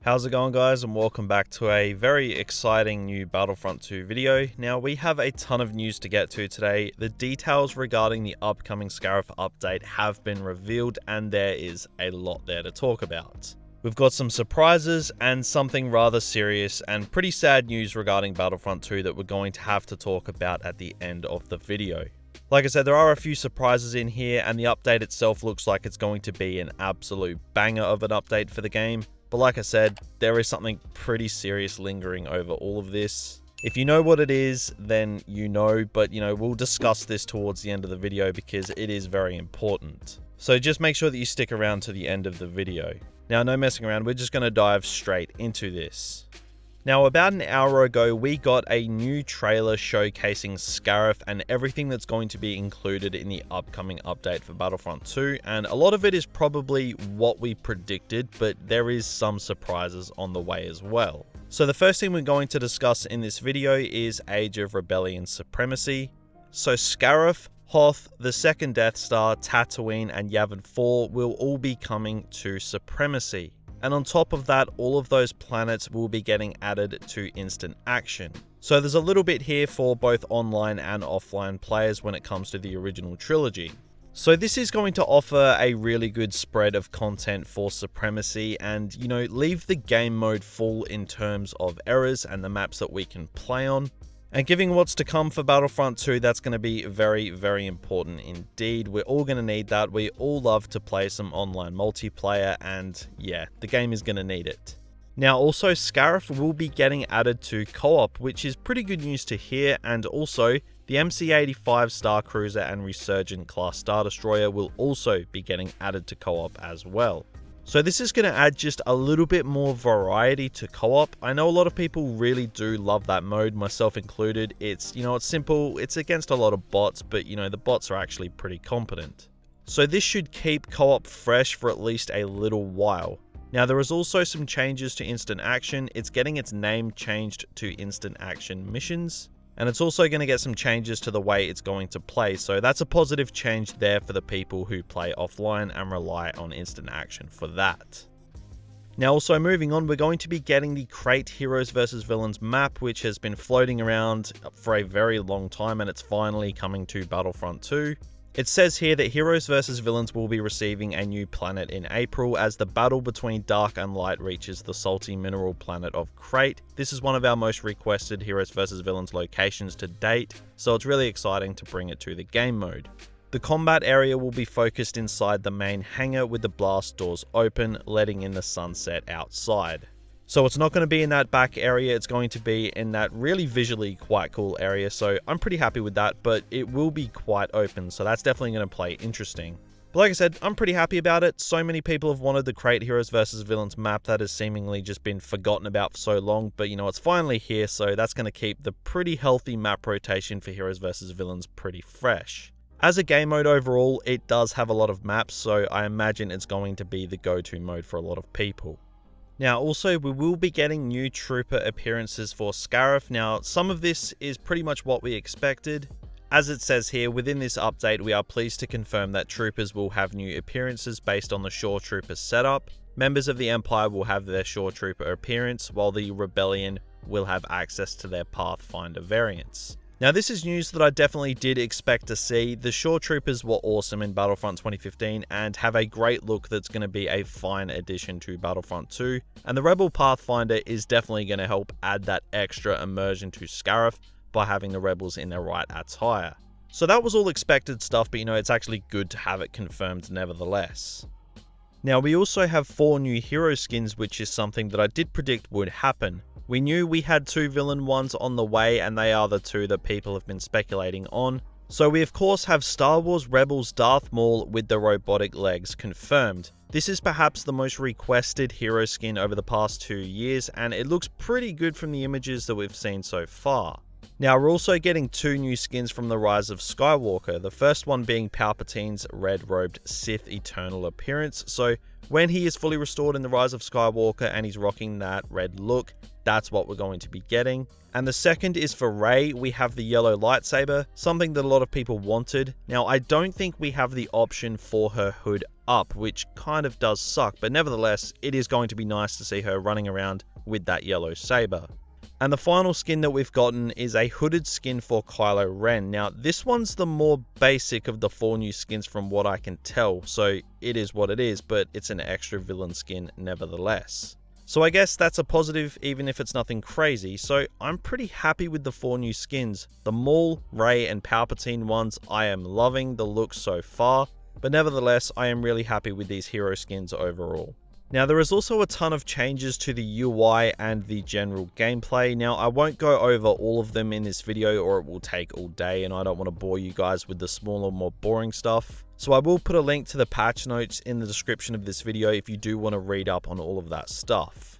How's it going, guys, and welcome back to a very exciting new Battlefront 2 video. Now, we have a ton of news to get to today. The details regarding the upcoming Scarif update have been revealed, and there is a lot there to talk about. We've got some surprises and something rather serious and pretty sad news regarding Battlefront 2 that we're going to have to talk about at the end of the video. Like I said, there are a few surprises in here, and the update itself looks like it's going to be an absolute banger of an update for the game. But like I said, there is something pretty serious lingering over all of this. If you know what it is, then you know, but we'll discuss this towards the end of the video because it is very important. So just make sure that you stick around to the end of the video. Now, no messing around, we're just going to dive straight into this. Now, about an hour ago, we got a new trailer showcasing Scarif and everything that's going to be included in the upcoming update for Battlefront 2, and a lot of it is probably what we predicted, but there is some surprises on the way as well. So the first thing we're going to discuss in this video is Age of Rebellion Supremacy. So Scarif, Hoth, the second Death Star, Tatooine, and Yavin 4 will all be coming to Supremacy. And on top of that, all of those planets will be getting added to instant action. So there's a little bit here for both online and offline players when it comes to the original trilogy. So this is going to offer a really good spread of content for Supremacy and, leave the game mode full in terms of errors and the maps that we can play on. And given what's to come for Battlefront 2, that's going to be very, very important indeed. We're all going to need that. We all love to play some online multiplayer, and yeah, the game is going to need it. Now, also, Scarif will be getting added to co-op, which is pretty good news to hear, and also, the MC-85 Star Cruiser and Resurgent class Star Destroyer will also be getting added to co-op as well. So this is going to add just a little bit more variety to co-op. I know a lot of people really do love that mode, myself included. It's simple, it's against a lot of bots, but the bots are actually pretty competent. So this should keep co-op fresh for at least a little while. Now, there is also some changes to instant action. It's getting its name changed to instant action missions. And it's also going to get some changes to the way it's going to play, so that's a positive change there for the people who play offline and rely on instant action for that. Now, also moving on, we're going to be getting the Crate Heroes vs Villains map, which has been floating around for a very long time, and it's finally coming to Battlefront 2. It says here that Heroes vs Villains will be receiving a new planet in April as the battle between dark and light reaches the salty mineral planet of Crate. This is one of our most requested Heroes vs Villains locations to date, so it's really exciting to bring it to the game mode. The combat area will be focused inside the main hangar with the blast doors open, letting in the sunset outside. So it's not going to be in that back area, it's going to be in that really visually quite cool area, so I'm pretty happy with that, but it will be quite open, so that's definitely going to play interesting. But like I said, I'm pretty happy about it. So many people have wanted the Crate Heroes vs Villains map that has seemingly just been forgotten about for so long, but it's finally here, so that's going to keep the pretty healthy map rotation for Heroes vs Villains pretty fresh. As a game mode overall, it does have a lot of maps, so I imagine it's going to be the go-to mode for a lot of people. Now, also, we will be getting new trooper appearances for Scarif. Now, some of this is pretty much what we expected. As it says here, within this update, we are pleased to confirm that troopers will have new appearances based on the Shore Trooper setup. Members of the Empire will have their Shore Trooper appearance, while the Rebellion will have access to their Pathfinder variants. Now, this is news that I definitely did expect to see. The Shore Troopers were awesome in Battlefront 2015 and have a great look that's going to be a fine addition to Battlefront 2. And the Rebel Pathfinder is definitely going to help add that extra immersion to Scarif by having the Rebels in their right attire. So that was all expected stuff, but it's actually good to have it confirmed nevertheless. Now, we also have 4 new hero skins, which is something that I did predict would happen. We knew we had 2 villain ones on the way, and they are the 2 that people have been speculating on. So we of course have Star Wars Rebels Darth Maul with the robotic legs confirmed. This is perhaps the most requested hero skin over the past 2 years, and it looks pretty good from the images that we've seen so far. Now, we're also getting 2 new skins from the Rise of Skywalker, the first one being Palpatine's red-robed Sith Eternal appearance. So when he is fully restored in the Rise of Skywalker and he's rocking that red look, that's what we're going to be getting. And the second is for Rey. We have the yellow lightsaber, something that a lot of people wanted. Now, I don't think we have the option for her hood up, which kind of does suck, but nevertheless, it is going to be nice to see her running around with that yellow saber. And the final skin that we've gotten is a hooded skin for Kylo Ren. Now, this one's the more basic of the 4 new skins from what I can tell, so it is what it is, but it's an extra villain skin nevertheless. So I guess that's a positive, even if it's nothing crazy, so I'm pretty happy with the 4 new skins. The Maul, Rey, and Palpatine ones, I am loving the look so far, but nevertheless, I am really happy with these hero skins overall. Now, there is also a ton of changes to the UI and the general gameplay. Now, I won't go over all of them in this video or it will take all day, and I don't want to bore you guys with the smaller, more boring stuff. So I will put a link to the patch notes in the description of this video if you do want to read up on all of that stuff.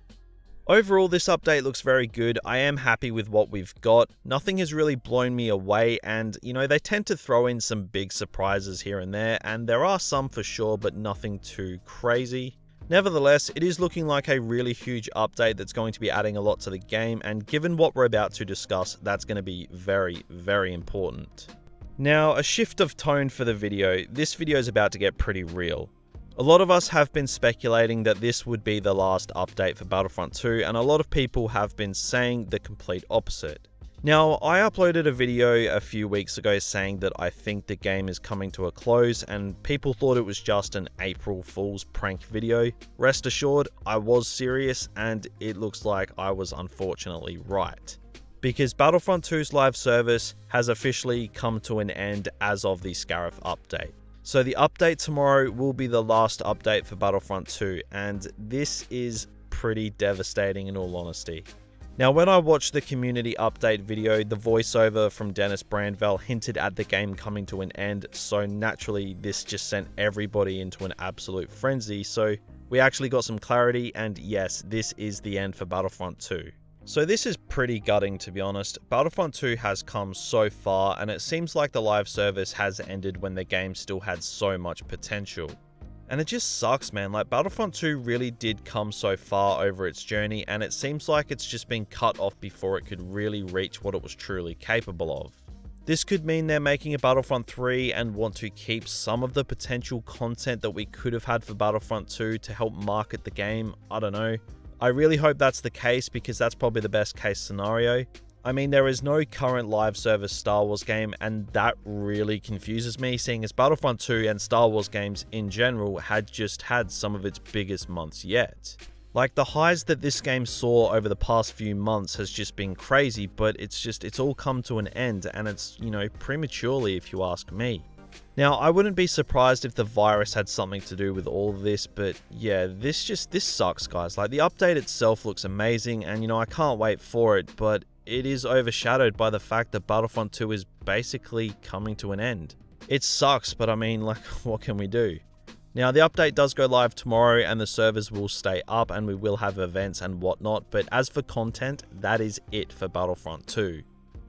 Overall, this update looks very good. I am happy with what we've got. Nothing has really blown me away, and they tend to throw in some big surprises here and there are some for sure, but nothing too crazy. Nevertheless, it is looking like a really huge update that's going to be adding a lot to the game, and given what we're about to discuss, that's going to be very, very important. Now, a shift of tone for the video. This video is about to get pretty real. A lot of us have been speculating that this would be the last update for Battlefront 2, and a lot of people have been saying the complete opposite. Now, I uploaded a video a few weeks ago saying that I think the game is coming to a close, and people thought it was just an April Fool's prank video. Rest assured, I was serious, and it looks like I was unfortunately right. Because Battlefront 2's live service has officially come to an end as of the Scarif update. So the update tomorrow will be the last update for Battlefront 2, and this is pretty devastating in all honesty. Now, when I watched the community update video, the voiceover from Dennis Brandvell hinted at the game coming to an end, so naturally this just sent everybody into an absolute frenzy, so we actually got some clarity, and yes, this is the end for Battlefront 2. So this is pretty gutting, to be honest. Battlefront 2 has come so far, and it seems like the live service has ended when the game still had so much potential. And it just sucks, man. Like, Battlefront 2 really did come so far over its journey, and it seems like it's just been cut off before it could really reach what it was truly capable of. This could mean they're making a Battlefront 3 and want to keep some of the potential content that we could have had for Battlefront 2 to help market the game. I don't know. I really hope that's the case, because that's probably the best case scenario. I mean, there is no current live service Star Wars game, and that really confuses me, seeing as Battlefront 2 and Star Wars games in general had just had some of its biggest months yet. Like, the highs that this game saw over the past few months has just been crazy, but it's all come to an end, and it's, prematurely if you ask me. Now, I wouldn't be surprised if the virus had something to do with all of this, but yeah, this sucks, guys. Like, the update itself looks amazing, and I can't wait for it, but it is overshadowed by the fact that Battlefront 2 is basically coming to an end. It sucks, but I mean, like, what can we do? Now, the update does go live tomorrow, and the servers will stay up, and we will have events and whatnot, but as for content, that is it for Battlefront 2.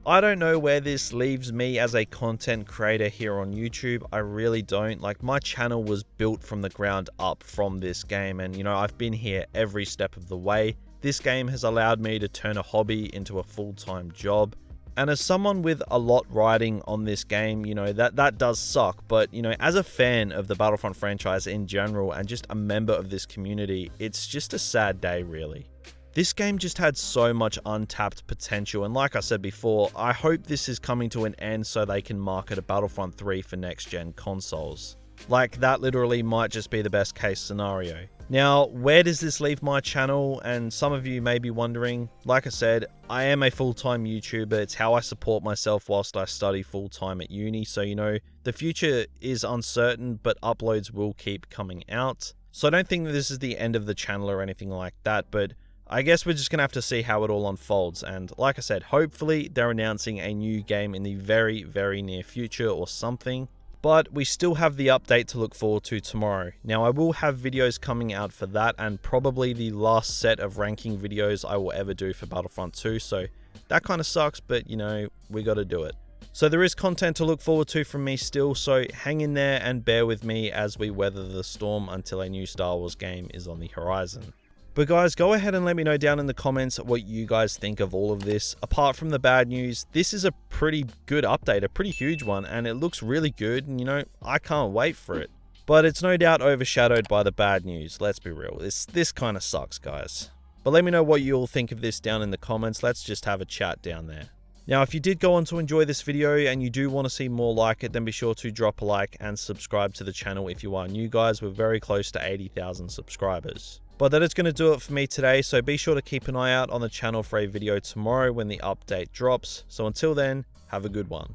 I don't know where this leaves me as a content creator here on YouTube. I really don't. Like, my channel was built from the ground up from this game, and I've been here every step of the way. This game has allowed me to turn a hobby into a full-time job. And as someone with a lot riding on this game, that does suck. But, as a fan of the Battlefront franchise in general and just a member of this community, it's just a sad day, really. This game just had so much untapped potential, and like I said before, I hope this is coming to an end so they can market a Battlefront 3 for next-gen consoles. Like, that literally might just be the best case scenario. Now, where does this leave my channel? And some of you may be wondering, like I said, I am a full-time YouTuber. It's how I support myself whilst I study full-time at uni. So, the future is uncertain, but uploads will keep coming out. So I don't think that this is the end of the channel or anything like that, but I guess we're just going to have to see how it all unfolds. And like I said, hopefully they're announcing a new game in the very, very near future or something. But we still have the update to look forward to tomorrow. Now, I will have videos coming out for that, and probably the last set of ranking videos I will ever do for Battlefront 2, so that kind of sucks, but you know, we got to do it. So there is content to look forward to from me still, so hang in there and bear with me as we weather the storm until a new Star Wars game is on the horizon. But guys, go ahead and let me know down in the comments what you guys think of all of this. Apart from the bad news, this is a pretty good update, a pretty huge one, and it looks really good, and you know, I can't wait for it. But it's no doubt overshadowed by the bad news, let's be real. This kind of sucks, guys. But let me know what you all think of this down in the comments. Let's just have a chat down there. Now, if you did go on to enjoy this video and you do want to see more like it, then be sure to drop a like and subscribe to the channel if you are new, guys. We're very close to 80,000 subscribers. But that is going to do it for me today, so be sure to keep an eye out on the channel for a video tomorrow when the update drops. So until then, have a good one.